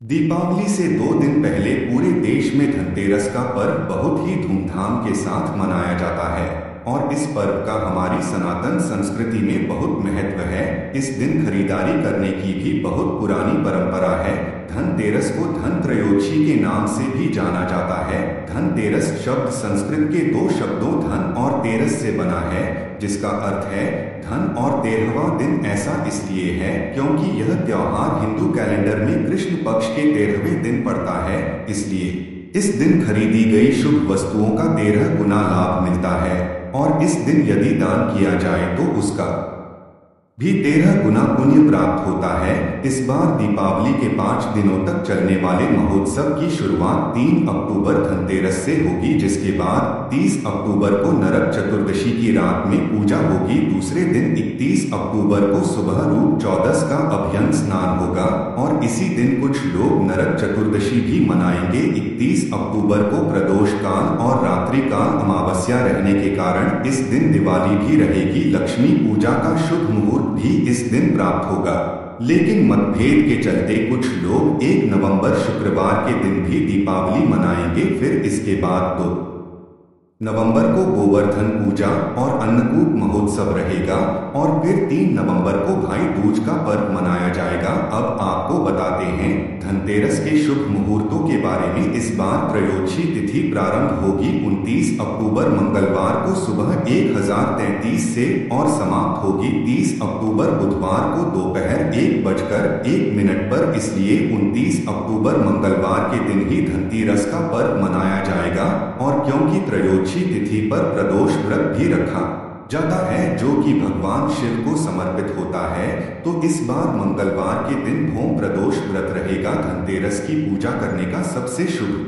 दीपावली से 2 दिन पहले पूरे देश में धनतेरस का पर्व बहुत ही धूमधाम के साथ मनाया जाता है। और इस पर्व का हमारी सनातन संस्कृति में बहुत महत्व है। इस दिन खरीदारी करने की भी बहुत पुरानी परंपरा है। धनतेरस को धन त्रयोदशी के नाम से भी जाना जाता है। धनतेरस शब्द संस्कृत के दो शब्दों धन और तेरस से बना है, जिसका अर्थ है धन, और 13वां दिन ऐसा इसलिए है क्योंकि यह त्योहार हिंदू कैलेंडर में कृष्ण पक्ष के 13वें दिन पड़ता है। इसलिए इस दिन खरीदी गई शुभ वस्तुओं का 13 गुना लाभ मिलता है, और इस दिन यदि दान किया जाए तो उसका भी 13 गुना पुण्य प्राप्त होता है। इस बार दीपावली के 5 दिनों तक चलने वाले महोत्सव की शुरुआत 3 अक्टूबर धनतेरस से होगी, जिसके बाद 30 अक्टूबर को नरक चतुर्दशी की रात में पूजा होगी। दूसरे दिन 31 अक्टूबर को सुबह रूप चौदस का अभ्यंग स्नान होगा, और इसी दिन कुछ लोग नरक चतुर्दशी भी मनाएंगे। 31 अक्टूबर को प्रदोष काल और रात्रि काल अमावस्या रहने के कारण इस दिन दिवाली भी रहेगी। लक्ष्मी पूजा का शुभ मुहूर्त भी इस दिन प्राप्त होगा, लेकिन मतभेद के चलते कुछ लोग 1 नवंबर शुक्रवार के दिन भी दीपावली मनाएंगे। फिर इसके बाद 2 नवंबर को गोवर्धन पूजा और अन्नकूट महोत्सव रहेगा, और फिर 3 नवंबर को भाई दूज का पर्व मनाया जाएगा। अब आपको बताते हैं धनतेरस के शुभ मुहूर्तों के बारे में। इस बार त्रयोदशी तिथि प्रारंभ होगी 29 अक्टूबर मंगलवार को सुबह 1033 से और समाप्त होगी 30 अक्टूबर बुधवार को दोपहर 1:01 पर। इसलिए 29 अक्टूबर मंगलवार के दिन ही धनतेरस का पर्व मनाया जाएगा। और क्योंकि त्रयोदशी तिथि पर प्रदोष व्रत भी रखा जाता है, जो कि भगवान शिव को समर्पित होता है, तो इस बार मंगलवार के दिन भौम प्रदोष व्रत रहेगा। धनतेरस की पूजा करने का सबसे शुभ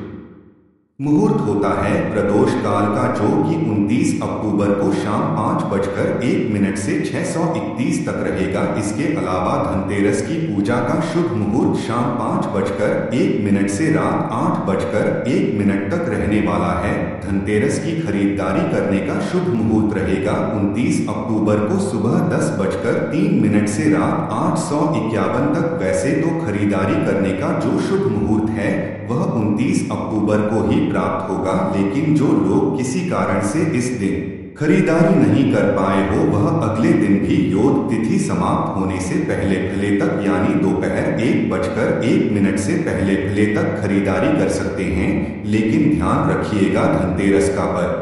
मुहूर्त होता है प्रदोष काल का, जो कि 29 अक्टूबर को शाम 5:01 से 631 तक रहेगा। इसके अलावा धनतेरस की पूजा का शुभ मुहूर्त शाम 5:01 से रात 8:01 तक रहने वाला है। धनतेरस की खरीदारी करने का शुभ मुहूर्त रहेगा 29 अक्टूबर को सुबह 10:03 से रात 8:51 तक। वैसे तो खरीदारी करने का जो शुभ मुहूर्त है वह 29 अक्टूबर को ही प्राप्त होगा, लेकिन जो लोग किसी कारण से इस दिन खरीदारी नहीं कर पाए हो, वह अगले दिन भी योग तिथि समाप्त होने से पहले तक, यानी दोपहर 1:01 से पहले तक खरीदारी कर सकते हैं। लेकिन ध्यान रखिएगा धनतेरस का पर्व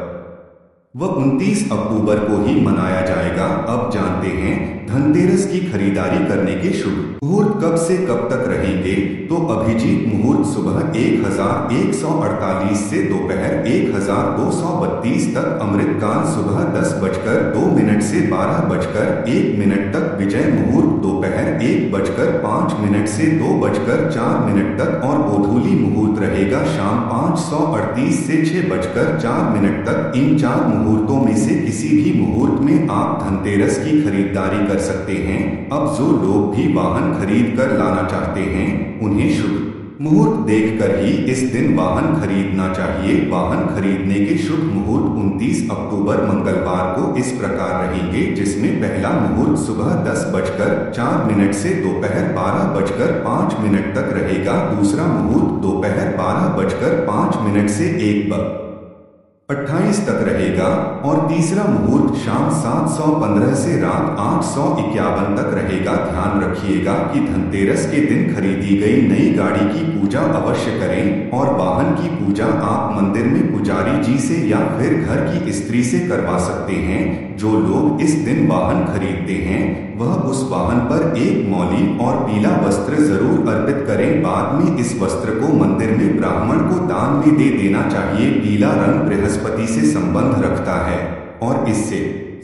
वह 29 अक्टूबर को ही मनाया जाएगा। अब जानते हैं धनतेरस की खरीदारी करने के शुभ मुहूर्त कब से कब तक रहेंगे। तो अभिजीत मुहूर्त सुबह 1148 से दोपहर 1232 तक। अमृतकाल सुबह 10:02 से 12:01 तक। विजय मुहूर्त दोपहर 1:05 से 2:04 तक। और गोधूली मुहूर्त रहेगा शाम 5:38 से 6:04 तक। इन 4 मुहूर्तों में से किसी भी मुहूर्त में आप धनतेरस की खरीदारी कर सकते हैं। अब जो लोग भी वाहन खरीद कर लाना चाहते हैं, उन्हें शुभ मुहूर्त देखकर ही इस दिन वाहन खरीदना चाहिए। वाहन खरीदने के शुभ मुहूर्त 29 अक्टूबर मंगलवार को इस प्रकार रहेंगे, जिसमें पहला मुहूर्त सुबह 10:04 से दोपहर 12:05 तक रहेगा। दूसरा मुहूर्त दोपहर 12:05 से 1:28 तक रहेगा, और तीसरा मुहूर्त शाम 7:15 से रात 8:51 तक रहेगा। ध्यान रखिएगा कि धनतेरस के दिन खरीदी गई नई गाड़ी की पूजा अवश्य करें, और वाहन की पूजा आप मंदिर में पुजारी जी से या फिर घर की स्त्री से करवा सकते हैं। जो लोग इस दिन वाहन खरीदते हैं वह उस वाहन पर एक मौली और पीला वस्त्र जरूर अर्पित करें। बाद में इस वस्त्र को मंदिर में ब्राह्मण को दान में दे देना चाहिए। पीला रंग बृहस्पति से संबंध रखता है और इससे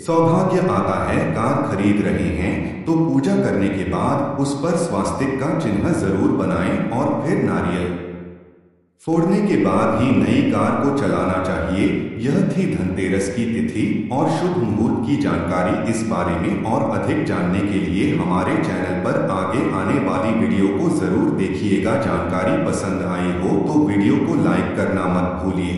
सौभाग्य आता है। कार खरीद रहे हैं तो पूजा करने के बाद उस पर स्वास्तिक का चिन्ह जरूर बनाएं, और फिर नारियल फोड़ने के बाद ही नई कार को चलाना चाहिए। यह थी धनतेरस की तिथि और शुभ मुहूर्त की जानकारी। इस बारे में और अधिक जानने के लिए हमारे चैनल पर आगे आने वाली वीडियो को जरूर देखिएगा। जानकारी पसंद आई हो तो वीडियो को लाइक करना मत भूलिए।